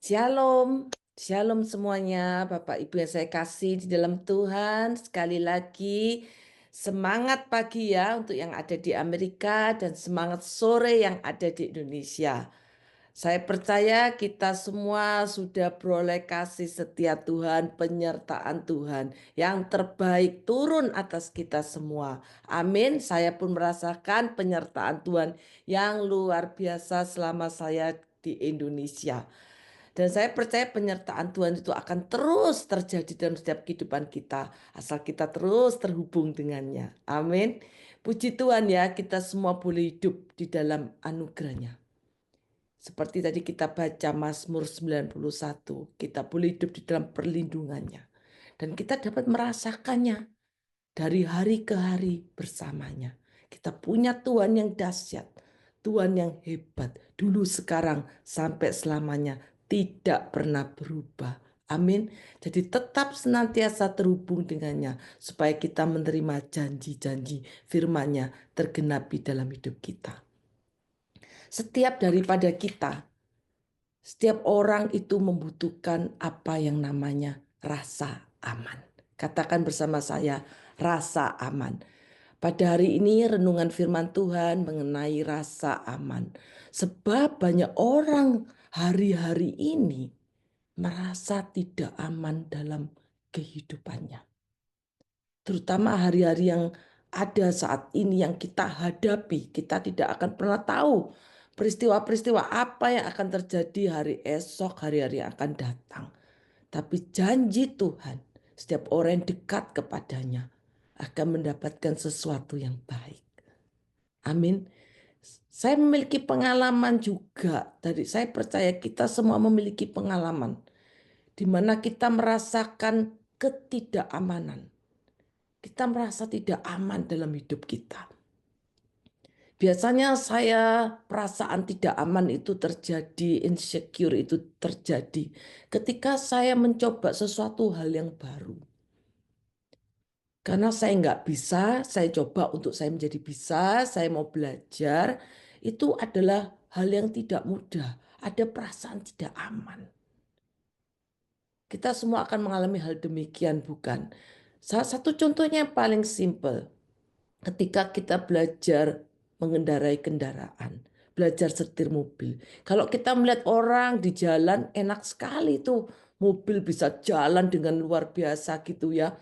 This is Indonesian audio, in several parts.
Shalom, shalom semuanya, Bapak Ibu yang saya kasih di dalam Tuhan. Sekali lagi, semangat pagi ya untuk yang ada di Amerika dan semangat sore yang ada di Indonesia. Saya percaya kita semua sudah beroleh kasih setia Tuhan, penyertaan Tuhan yang terbaik turun atas kita semua. Amin. Saya pun merasakan penyertaan Tuhan yang luar biasa selama saya di Indonesia. Dan saya percaya penyertaan Tuhan itu akan terus terjadi dalam setiap kehidupan kita. Asal kita terus terhubung dengannya. Amin. Puji Tuhan ya, kita semua boleh hidup di dalam anugerahnya. Seperti tadi kita baca Mazmur 91, kita boleh hidup di dalam perlindungannya. Dan kita dapat merasakannya dari hari ke hari bersamanya. Kita punya Tuhan yang dahsyat, Tuhan yang hebat, dulu sekarang sampai selamanya tidak pernah berubah. Amin. Jadi tetap senantiasa terhubung dengannya supaya kita menerima janji-janji firman-Nya tergenapi dalam hidup kita. Setiap daripada kita, setiap orang itu membutuhkan apa yang namanya rasa aman. Katakan bersama saya, rasa aman. Pada hari ini renungan firman Tuhan mengenai rasa aman. Sebab banyak orang hari-hari ini merasa tidak aman dalam kehidupannya. Terutama hari-hari yang ada saat ini yang kita hadapi. Kita tidak akan pernah tahu peristiwa-peristiwa apa yang akan terjadi hari esok, hari-hari yang akan datang. Tapi janji Tuhan, setiap orang yang dekat kepadanya akan mendapatkan sesuatu yang baik. Amin. Saya memiliki pengalaman juga. Saya percaya kita semua memiliki pengalaman di mana kita merasakan ketidakamanan. Kita merasa tidak aman dalam hidup kita. Biasanya perasaan tidak aman itu terjadi, insecure itu terjadi ketika saya mencoba sesuatu hal yang baru. Karena saya nggak bisa, saya coba untuk saya menjadi bisa, saya mau belajar, itu adalah hal yang tidak mudah. Ada perasaan tidak aman. Kita semua akan mengalami hal demikian, bukan? Salah satu contohnya yang paling simpel. Ketika kita belajar mengendarai kendaraan, belajar setir mobil. Kalau kita melihat orang di jalan enak sekali tuh, mobil bisa jalan dengan luar biasa gitu ya.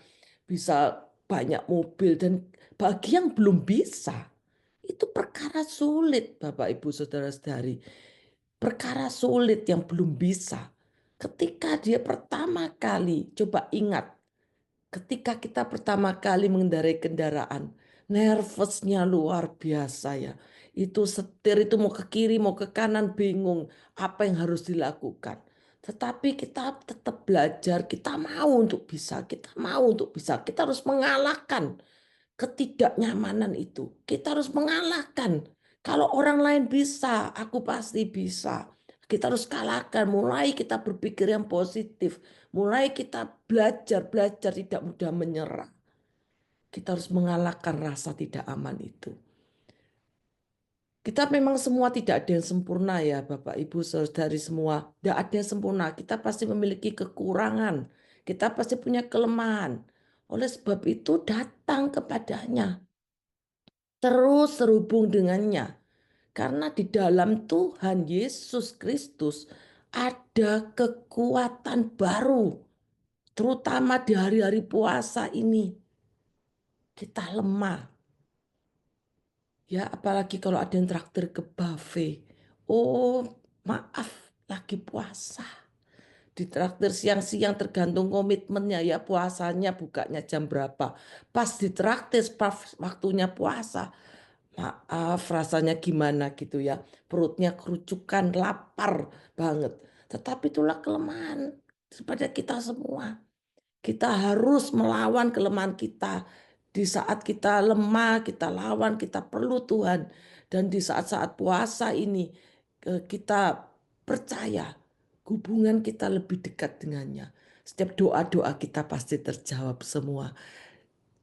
Bisa banyak mobil dan bagi yang belum bisa, itu perkara sulit Bapak Ibu Saudara-saudari. Perkara sulit yang belum bisa. Ketika dia pertama kali, coba ingat ketika kita pertama kali mengendarai kendaraan, nervousnya luar biasa ya. Itu setir itu mau ke kiri, mau ke kanan, bingung apa yang harus dilakukan. Tetapi kita tetap belajar, kita mau untuk bisa, kita mau untuk bisa. Kita harus mengalahkan ketidaknyamanan itu. Kita harus mengalahkan. Kalau orang lain bisa, aku pasti bisa. Kita harus kalahkan, mulai kita berpikir yang positif. Mulai kita belajar tidak mudah menyerah. Kita harus mengalahkan rasa tidak aman itu. Kita memang semua tidak ada yang sempurna ya Bapak Ibu Saudari semua. Tidak ada yang sempurna. Kita pasti memiliki kekurangan. Kita pasti punya kelemahan. Oleh sebab itu datang kepadanya. Terus terhubung dengannya. Karena di dalam Tuhan Yesus Kristus ada kekuatan baru. Terutama di hari-hari puasa ini. Kita lemah. Ya apalagi kalau ada yang traktir ke buffet. Oh maaf lagi puasa. Ditraktir siang-siang tergantung komitmennya ya puasanya bukanya jam berapa. Pas ditraktir pas waktunya puasa. Maaf rasanya gimana gitu ya. Perutnya kerucukan, lapar banget. Tetapi itulah kelemahan pada kita semua. Kita harus melawan kelemahan kita. Di saat kita lemah, kita lawan, kita perlu Tuhan. Dan di saat-saat puasa ini, kita percaya hubungan kita lebih dekat dengannya. Setiap doa-doa kita pasti terjawab semua.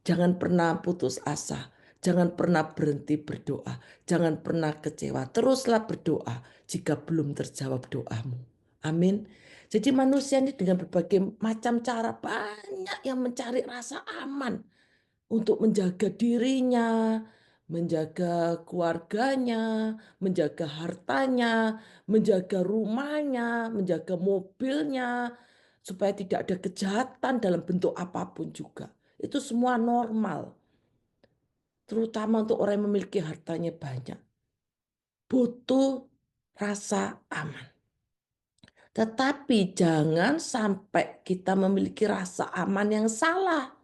Jangan pernah putus asa. Jangan pernah berhenti berdoa. Jangan pernah kecewa. Teruslah berdoa jika belum terjawab doamu. Amin. Jadi manusia ini dengan berbagai macam cara banyak yang mencari rasa aman untuk menjaga dirinya, menjaga keluarganya, menjaga hartanya, menjaga rumahnya, menjaga mobilnya, supaya tidak ada kejahatan dalam bentuk apapun juga. Itu semua normal, terutama untuk orang yang memiliki hartanya banyak. Butuh rasa aman. Tetapi jangan sampai kita memiliki rasa aman yang salah.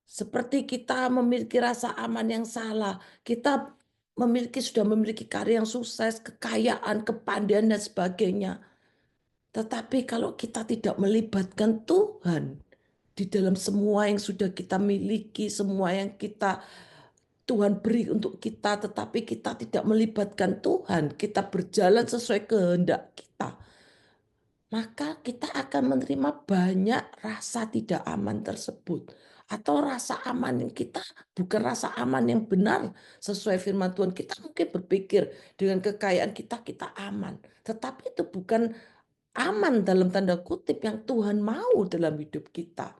Seperti kita memiliki rasa aman yang salah, kita sudah memiliki karir yang sukses, kekayaan, kepandaian dan sebagainya. Tetapi kalau kita tidak melibatkan Tuhan di dalam semua yang sudah kita miliki, semua yang Tuhan beri untuk kita, tetapi kita tidak melibatkan Tuhan, kita berjalan sesuai kehendak kita, maka kita akan menerima banyak rasa tidak aman tersebut. Atau rasa aman yang kita bukan rasa aman yang benar sesuai firman Tuhan. Kita mungkin berpikir dengan kekayaan kita aman. Tetapi itu bukan aman dalam tanda kutip yang Tuhan mau dalam hidup kita.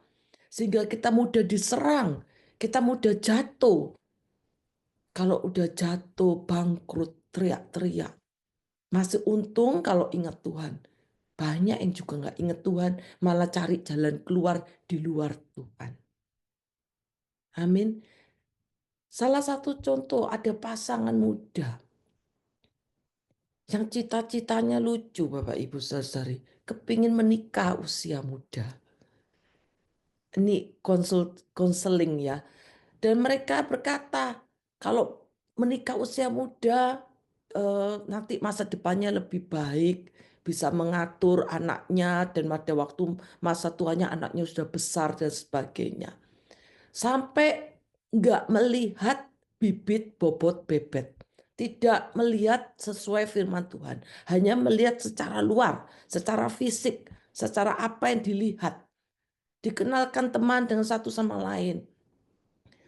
Sehingga kita mudah diserang, kita mudah jatuh. Kalau udah jatuh, bangkrut, teriak-teriak. Masih untung kalau ingat Tuhan. Banyak yang juga nggak ingat Tuhan, malah cari jalan keluar di luar Tuhan. Amin. Salah satu contoh ada pasangan muda yang cita-citanya lucu Bapak Ibu Saudari. Kepingin menikah usia muda. Ini konseling ya. Dan mereka berkata, kalau menikah usia muda, nanti masa depannya lebih baik, bisa mengatur anaknya, dan pada waktu masa tuanya anaknya sudah besar dan sebagainya. Sampai nggak melihat bibit bobot bebek. Tidak melihat sesuai firman Tuhan. Hanya melihat secara luar, secara fisik, secara apa yang dilihat. Dikenalkan teman dengan satu sama lain.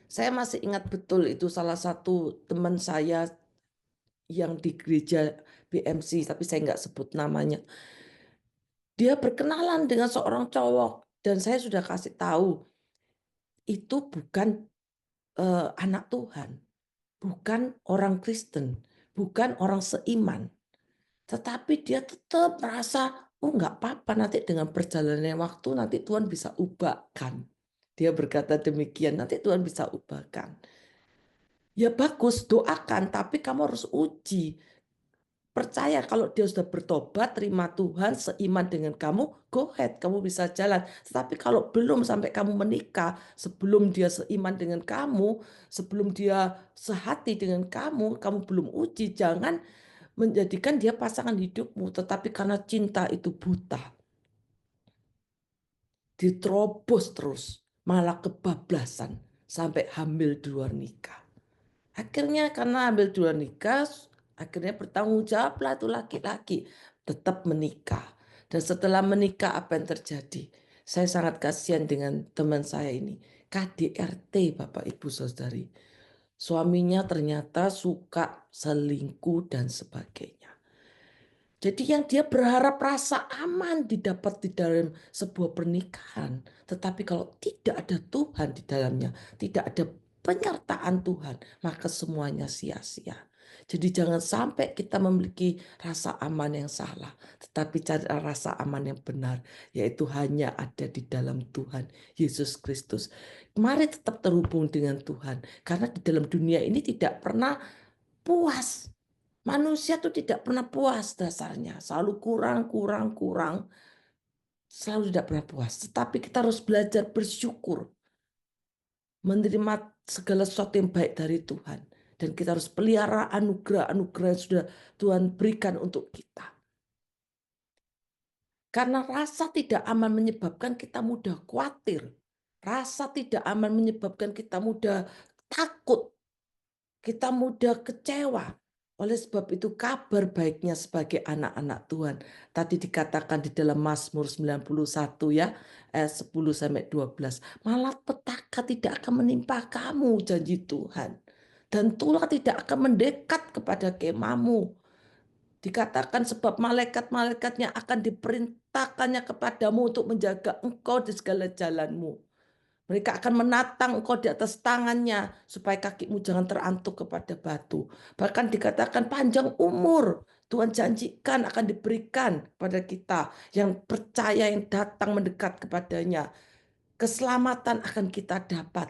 Saya masih ingat betul itu salah satu teman saya yang di gereja BMC, tapi saya nggak sebut namanya. Dia berkenalan dengan seorang cowok dan saya sudah kasih tahu itu bukan anak Tuhan, bukan orang Kristen, bukan orang seiman. Tetapi dia tetap merasa, oh nggak apa-apa nanti dengan perjalanan waktu nanti Tuhan bisa ubahkan. Dia berkata demikian, nanti Tuhan bisa ubahkan. Ya bagus, doakan, tapi kamu harus uji. Percaya kalau dia sudah bertobat, terima Tuhan, seiman dengan kamu, go ahead, kamu bisa jalan. Tetapi kalau belum sampai kamu menikah, sebelum dia seiman dengan kamu, sebelum dia sehati dengan kamu belum uji, jangan menjadikan dia pasangan hidupmu. Tetapi karena cinta itu buta, diterobos terus, malah kebablasan, sampai hamil di luar nikah. Akhirnya karena ambil dua nikah, akhirnya bertanggung jawablah tuh laki-laki tetap menikah. Dan setelah menikah apa yang terjadi? Saya sangat kasihan dengan teman saya ini. KDRT Bapak Ibu Saudari. Suaminya ternyata suka selingkuh dan sebagainya. Jadi yang dia berharap rasa aman didapat di dalam sebuah pernikahan. Tetapi kalau tidak ada Tuhan di dalamnya, tidak ada penyertaan Tuhan, maka semuanya sia-sia. Jadi jangan sampai kita memiliki rasa aman yang salah, tetapi cari rasa aman yang benar, yaitu hanya ada di dalam Tuhan Yesus Kristus. Mari tetap terhubung dengan Tuhan, karena di dalam dunia ini tidak pernah puas. Manusia tuh tidak pernah puas dasarnya, selalu kurang, kurang, kurang, selalu tidak pernah puas. Tetapi kita harus belajar bersyukur, menerima segala sesuatu yang baik dari Tuhan. Dan kita harus pelihara anugerah-anugerah yang sudah Tuhan berikan untuk kita. Karena rasa tidak aman menyebabkan kita mudah khawatir. Rasa tidak aman menyebabkan kita mudah takut. Kita mudah kecewa. Oleh sebab itu kabar baiknya sebagai anak-anak Tuhan. Tadi dikatakan di dalam Mazmur 91 ya, ayat 10 sampai 12. Malah petaka tidak akan menimpa kamu, janji Tuhan. Dan tulah tidak akan mendekat kepada kemahmu. Dikatakan sebab malaikat-malaikatnya akan diperintahkannya kepadamu untuk menjaga engkau di segala jalanmu. Mereka akan menatang engkau di atas tangannya supaya kakimu jangan terantuk kepada batu. Bahkan dikatakan panjang umur. Tuhan janjikan akan diberikan pada kita yang percaya, yang datang mendekat kepadanya. Keselamatan akan kita dapat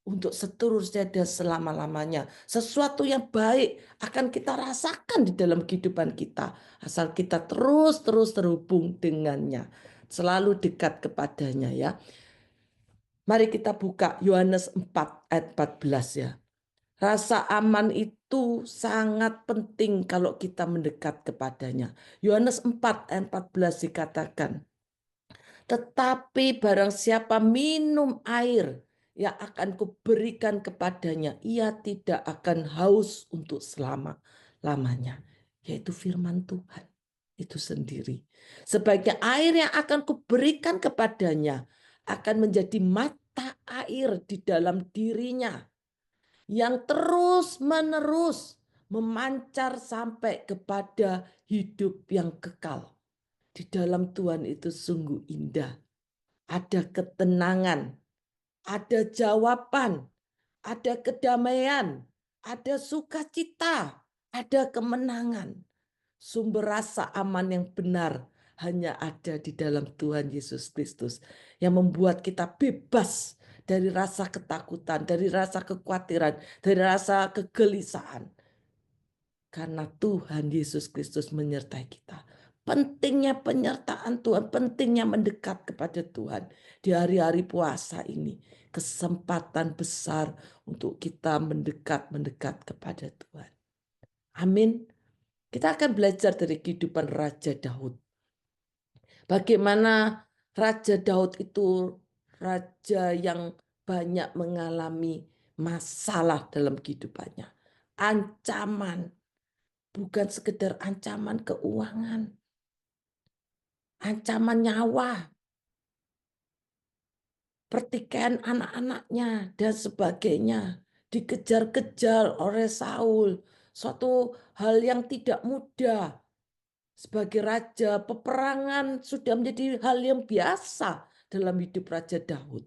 untuk seterusnya dan selama-lamanya. Sesuatu yang baik akan kita rasakan di dalam kehidupan kita. Asal kita terus-terus terhubung dengannya. Selalu dekat kepadanya ya. Mari kita buka Yohanes 4 ayat 14 ya. Rasa aman itu sangat penting kalau kita mendekat kepadanya. Yohanes 4 ayat 14 dikatakan, tetapi barang siapa minum air yang akan kuberikan kepadanya, ia tidak akan haus untuk selama-lamanya. Yaitu firman Tuhan itu sendiri. Sebaiknya air yang akan kuberikan kepadanya akan menjadi mata air di dalam dirinya yang terus-menerus memancar sampai kepada hidup yang kekal. Di dalam Tuhan itu sungguh indah. Ada ketenangan, ada jawaban, ada kedamaian, ada sukacita, ada kemenangan. Sumber rasa aman yang benar hanya ada di dalam Tuhan Yesus Kristus yang membuat kita bebas dari rasa ketakutan, dari rasa kekhawatiran, dari rasa kegelisahan. Karena Tuhan Yesus Kristus menyertai kita. Pentingnya penyertaan Tuhan, pentingnya mendekat kepada Tuhan di hari-hari puasa ini. Kesempatan besar untuk kita mendekat kepada Tuhan. Amin. Kita akan belajar dari kehidupan Raja Daud. Bagaimana Raja Daud itu raja yang banyak mengalami masalah dalam kehidupannya. Ancaman, bukan sekedar ancaman keuangan, ancaman nyawa, pertikaian anak-anaknya, dan sebagainya. Dikejar-kejar oleh Saul, suatu hal yang tidak mudah. Sebagai raja, peperangan sudah menjadi hal yang biasa dalam hidup Raja Daud.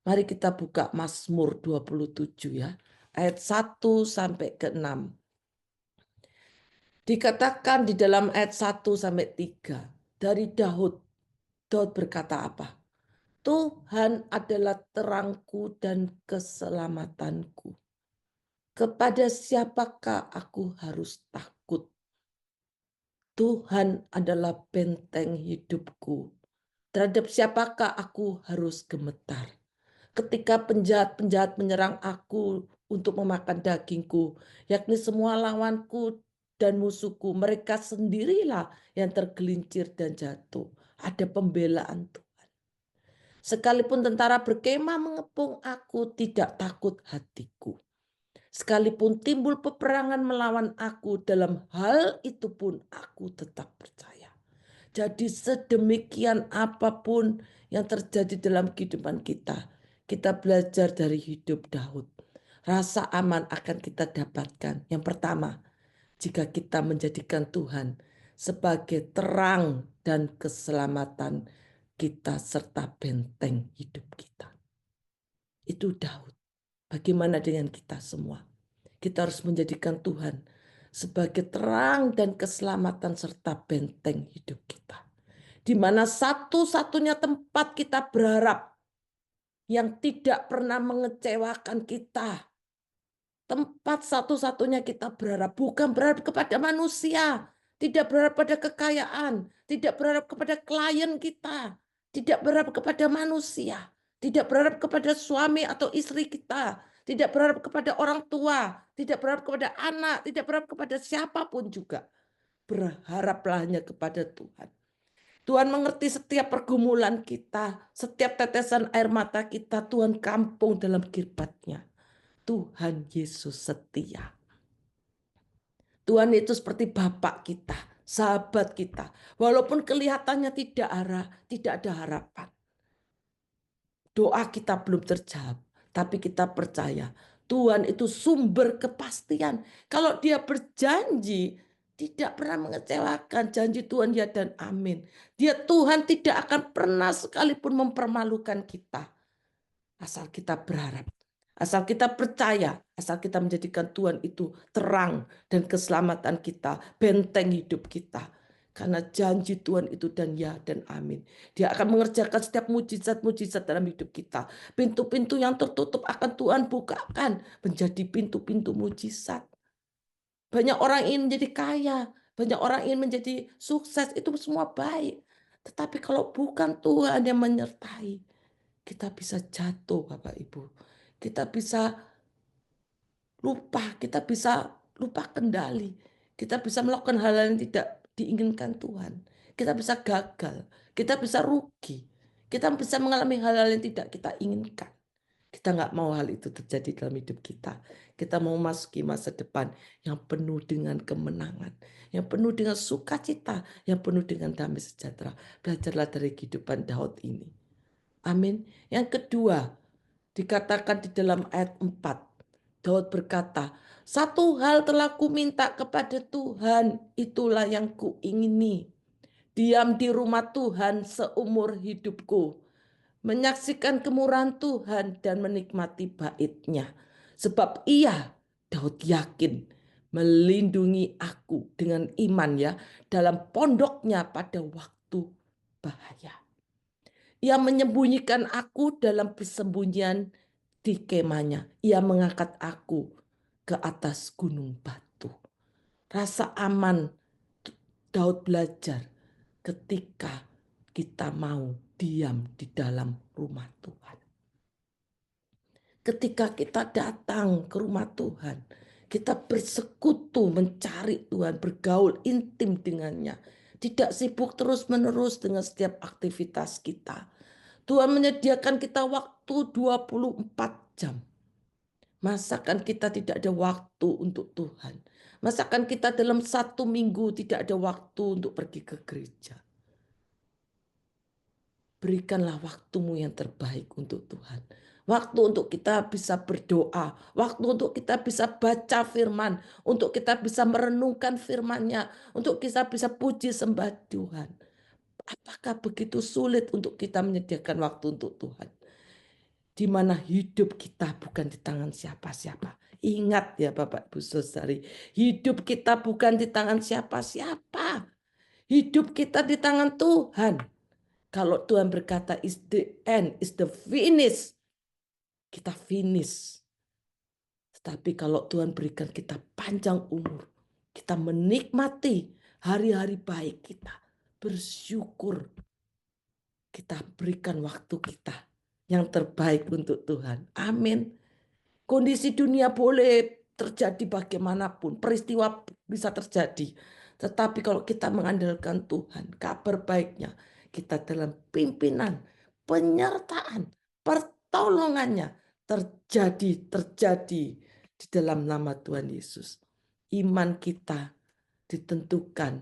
Mari kita buka Mazmur 27 ya, ayat 1 sampai ke 6. Dikatakan di dalam ayat 1 sampai 3 dari Daud. Daud berkata apa? Tuhan adalah terangku dan keselamatanku. Kepada siapakah aku harus takut? Tuhan adalah benteng hidupku. Terhadap siapakah aku harus gemetar? Ketika penjahat-penjahat menyerang aku untuk memakan dagingku, yakni semua lawanku dan musuhku, mereka sendirilah yang tergelincir dan jatuh. Ada pembelaan Tuhan. Sekalipun tentara berkemah mengepung aku, tidak takut hatiku. Sekalipun timbul peperangan melawan aku, dalam hal itu pun aku tetap percaya. Jadi sedemikian apapun yang terjadi dalam kehidupan kita, kita belajar dari hidup Daud. Rasa aman akan kita dapatkan. Yang pertama, jika kita menjadikan Tuhan sebagai terang dan keselamatan kita serta benteng hidup kita. Itu Daud. Bagaimana dengan kita semua? Kita harus menjadikan Tuhan sebagai terang dan keselamatan serta benteng hidup kita. Di mana satu-satunya tempat kita berharap yang tidak pernah mengecewakan kita. Tempat satu-satunya kita berharap, bukan berharap kepada manusia, tidak berharap pada kekayaan, tidak berharap kepada klien kita, tidak berharap kepada manusia, tidak berharap kepada suami atau istri kita, tidak berharap kepada orang tua, tidak berharap kepada anak, tidak berharap kepada siapapun juga. Berharaplah hanya kepada Tuhan. Tuhan mengerti setiap pergumulan kita, setiap tetesan air mata kita, Tuhan kampung dalam kirbatnya. Tuhan Yesus setia. Tuhan itu seperti Bapak kita, sahabat kita. Walaupun kelihatannya tidak ada harapan. Doa kita belum terjawab, tapi kita percaya Tuhan itu sumber kepastian. Kalau Dia berjanji, Tidak pernah mengecewakan, janji Tuhan ya dan amin. Dia Tuhan tidak akan pernah sekalipun mempermalukan kita. Asal kita berharap, asal kita percaya, asal kita menjadikan Tuhan itu terang dan keselamatan kita, benteng hidup kita. Karena janji Tuhan itu dan ya dan amin. Dia akan mengerjakan setiap mujizat-mujizat dalam hidup kita. Pintu-pintu yang tertutup akan Tuhan bukakan menjadi pintu-pintu mujizat. Banyak orang ingin menjadi kaya, banyak orang ingin menjadi sukses, itu semua baik. Tetapi kalau bukan Tuhan yang menyertai, kita bisa jatuh Bapak Ibu. Kita bisa lupa, kita bisa lupa kendali. Kita bisa melakukan hal-hal yang tidak diinginkan Tuhan. Kita bisa gagal, kita bisa rugi. Kita bisa mengalami hal-hal yang tidak kita inginkan. Kita nggak mau hal itu terjadi dalam hidup kita. Kita mau masuki masa depan yang penuh dengan kemenangan, yang penuh dengan sukacita, yang penuh dengan damai sejahtera. Belajarlah dari kehidupan Daud ini. Amin. Yang kedua, dikatakan di dalam ayat 4, Daud berkata, satu hal telah kuminta kepada Tuhan, itulah yang kuingini. Diam di rumah Tuhan seumur hidupku, menyaksikan kemurahan Tuhan dan menikmati bait-Nya. Sebab ia, Daud yakin, melindungi aku dengan iman ya dalam pondoknya pada waktu bahaya. Ia menyembunyikan aku dalam persembunyian di kemahnya. Ia mengangkat aku ke atas gunung batu. Rasa aman Daud belajar ketika kita mau diam di dalam rumah Tuhan. Ketika kita datang ke rumah Tuhan, kita bersekutu mencari Tuhan, bergaul intim dengannya. Tidak sibuk terus-menerus dengan setiap aktivitas kita. Tuhan menyediakan kita waktu 24 jam. Masakan kita tidak ada waktu untuk Tuhan. Masakan kita dalam 1 minggu tidak ada waktu untuk pergi ke gereja. Berikanlah waktumu yang terbaik untuk Tuhan. Waktu untuk kita bisa berdoa. Waktu untuk kita bisa baca firman. Untuk kita bisa merenungkan firman-Nya. Untuk kita bisa puji sembah Tuhan. Apakah begitu sulit untuk kita menyediakan waktu untuk Tuhan? Di mana hidup kita bukan di tangan siapa-siapa. Ingat ya Bapak Ibu Saudari, hidup kita bukan di tangan siapa-siapa. Hidup kita di tangan Tuhan. Kalau Tuhan berkata is the end, is the finish, kita finish. Tetapi kalau Tuhan berikan kita panjang umur, kita menikmati hari-hari baik kita, bersyukur, kita berikan waktu kita yang terbaik untuk Tuhan. Amin. Kondisi dunia boleh terjadi bagaimanapun, peristiwa bisa terjadi. Tetapi kalau kita mengandalkan Tuhan, kabar baiknya, kita dalam pimpinan, penyertaan, pertolongannya terjadi di dalam nama Tuhan Yesus. Iman kita ditentukan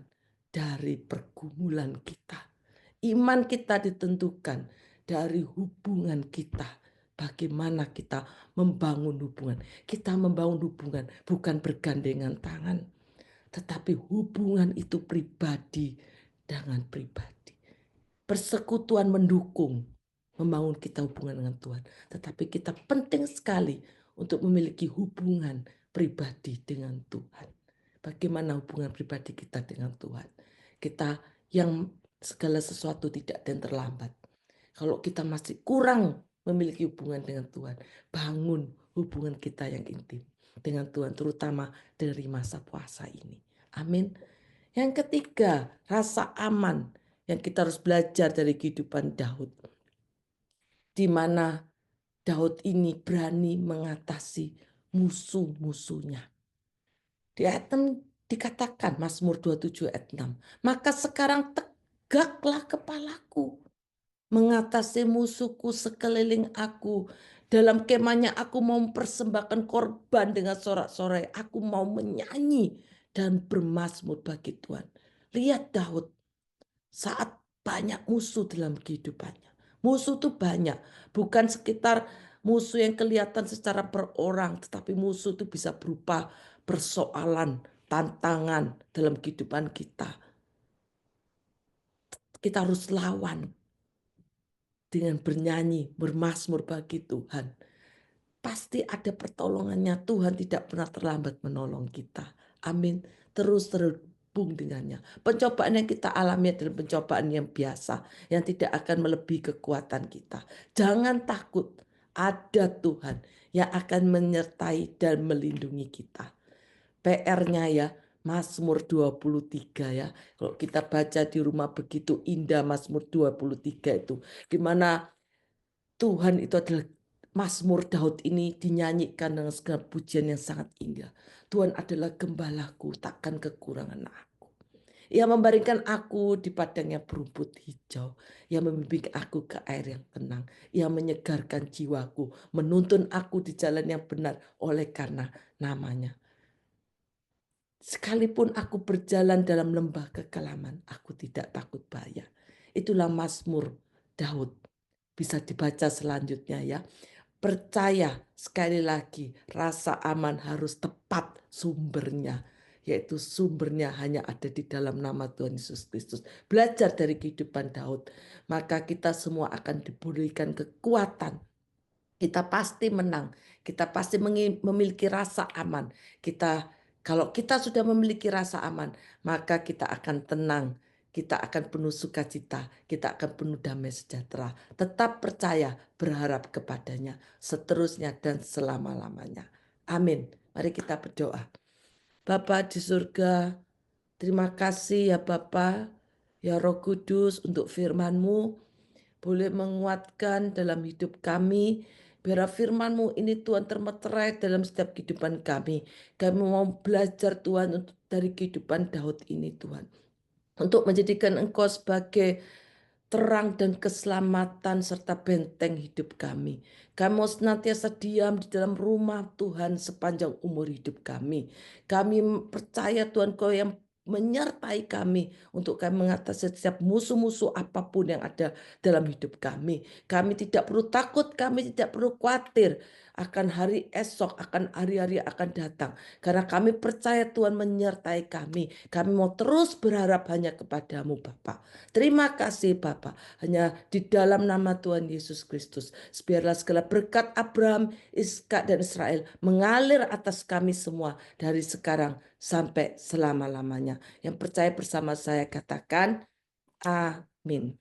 dari pergumulan kita. Iman kita ditentukan dari hubungan kita. Bagaimana kita membangun hubungan. Kita membangun hubungan bukan bergandengan tangan. Tetapi hubungan itu pribadi dengan pribadi. Persekutuan mendukung membangun kita hubungan dengan Tuhan. Tetapi kita penting sekali untuk memiliki hubungan pribadi dengan Tuhan. Bagaimana hubungan pribadi kita dengan Tuhan? Kita yang segala sesuatu tidak ada yang terlambat. Kalau kita masih kurang memiliki hubungan dengan Tuhan, bangun hubungan kita yang intim dengan Tuhan, terutama dari masa puasa ini. Amin. Yang ketiga, rasa aman yang kita harus belajar dari kehidupan Daud. Di mana Daud ini berani mengatasi musuh-musuhnya. Di ayat 6 dikatakan, Mazmur 27 ayat 6. Maka sekarang tegaklah kepalaku, mengatasi musuhku sekeliling aku. Dalam kemahnya aku mau mempersembahkan korban dengan sorak-sorai. Aku mau menyanyi dan bermazmur bagi Tuhan. Lihat Daud saat banyak musuh dalam kehidupannya. Musuh itu banyak. Bukan sekitar musuh yang kelihatan secara per orang. Tetapi musuh itu bisa berupa persoalan, tantangan dalam kehidupan kita, kita harus lawan dengan bernyanyi, bermazmur bagi Tuhan. Pasti ada pertolongannya. Tuhan tidak pernah terlambat menolong kita. Amin. Terus terhubung dengannya. Pencobaan yang kita alami adalah pencobaan yang biasa, yang tidak akan melebihi kekuatan kita. Jangan takut, ada Tuhan yang akan menyertai dan melindungi kita. PR-nya ya, Mazmur 23 ya. Kalau kita baca di rumah begitu indah Mazmur 23 itu. Gimana Tuhan itu adalah Mazmur Daud ini dinyanyikan dengan segala pujian yang sangat indah. Tuhan adalah gembalaku, takkan kekurangan aku. Ia membaringkan aku di padang yang berumput hijau. Ia membimbing aku ke air yang tenang. Ia menyegarkan jiwaku, menuntun aku di jalan yang benar oleh karena namanya. Sekalipun aku berjalan dalam lembah kekelaman, aku tidak takut bahaya. Itulah Mazmur Daud. Bisa dibaca selanjutnya ya. Percaya, sekali lagi, rasa aman harus tepat sumbernya. Yaitu sumbernya hanya ada di dalam nama Tuhan Yesus Kristus. Belajar dari kehidupan Daud. Maka kita semua akan diberikan kekuatan. Kita pasti menang. Kita pasti memiliki rasa aman. Kalau kita sudah memiliki rasa aman, maka kita akan tenang. Kita akan penuh sukacita, kita akan penuh damai sejahtera. Tetap percaya, berharap kepadanya, seterusnya dan selama-lamanya. Amin. Mari kita berdoa. Bapa di surga, terima kasih ya Bapa, ya Roh Kudus untuk firman-Mu, boleh menguatkan dalam hidup kami. Biar firman-Mu ini Tuhan termeterai dalam setiap kehidupan kami. Kami mau belajar Tuhan dari kehidupan Daud ini Tuhan. Untuk menjadikan Engkau sebagai terang dan keselamatan serta benteng hidup kami. Kami mau senantiasa diam di dalam rumah Tuhan sepanjang umur hidup kami. Kami percaya Tuhan Kau yang menyertai kami untuk kami mengatasi setiap musuh-musuh apapun yang ada dalam hidup kami. Kami tidak perlu takut, kami tidak perlu khawatir akan hari esok, akan hari-hari yang akan datang. Karena kami percaya Tuhan menyertai kami. Kami mau terus berharap hanya kepadamu Bapa. Terima kasih Bapa. Hanya di dalam nama Tuhan Yesus Kristus. Biarlah segala berkat Abraham, Ishak dan Israel mengalir atas kami semua dari sekarang sampai selama-lamanya. Yang percaya bersama saya katakan amin.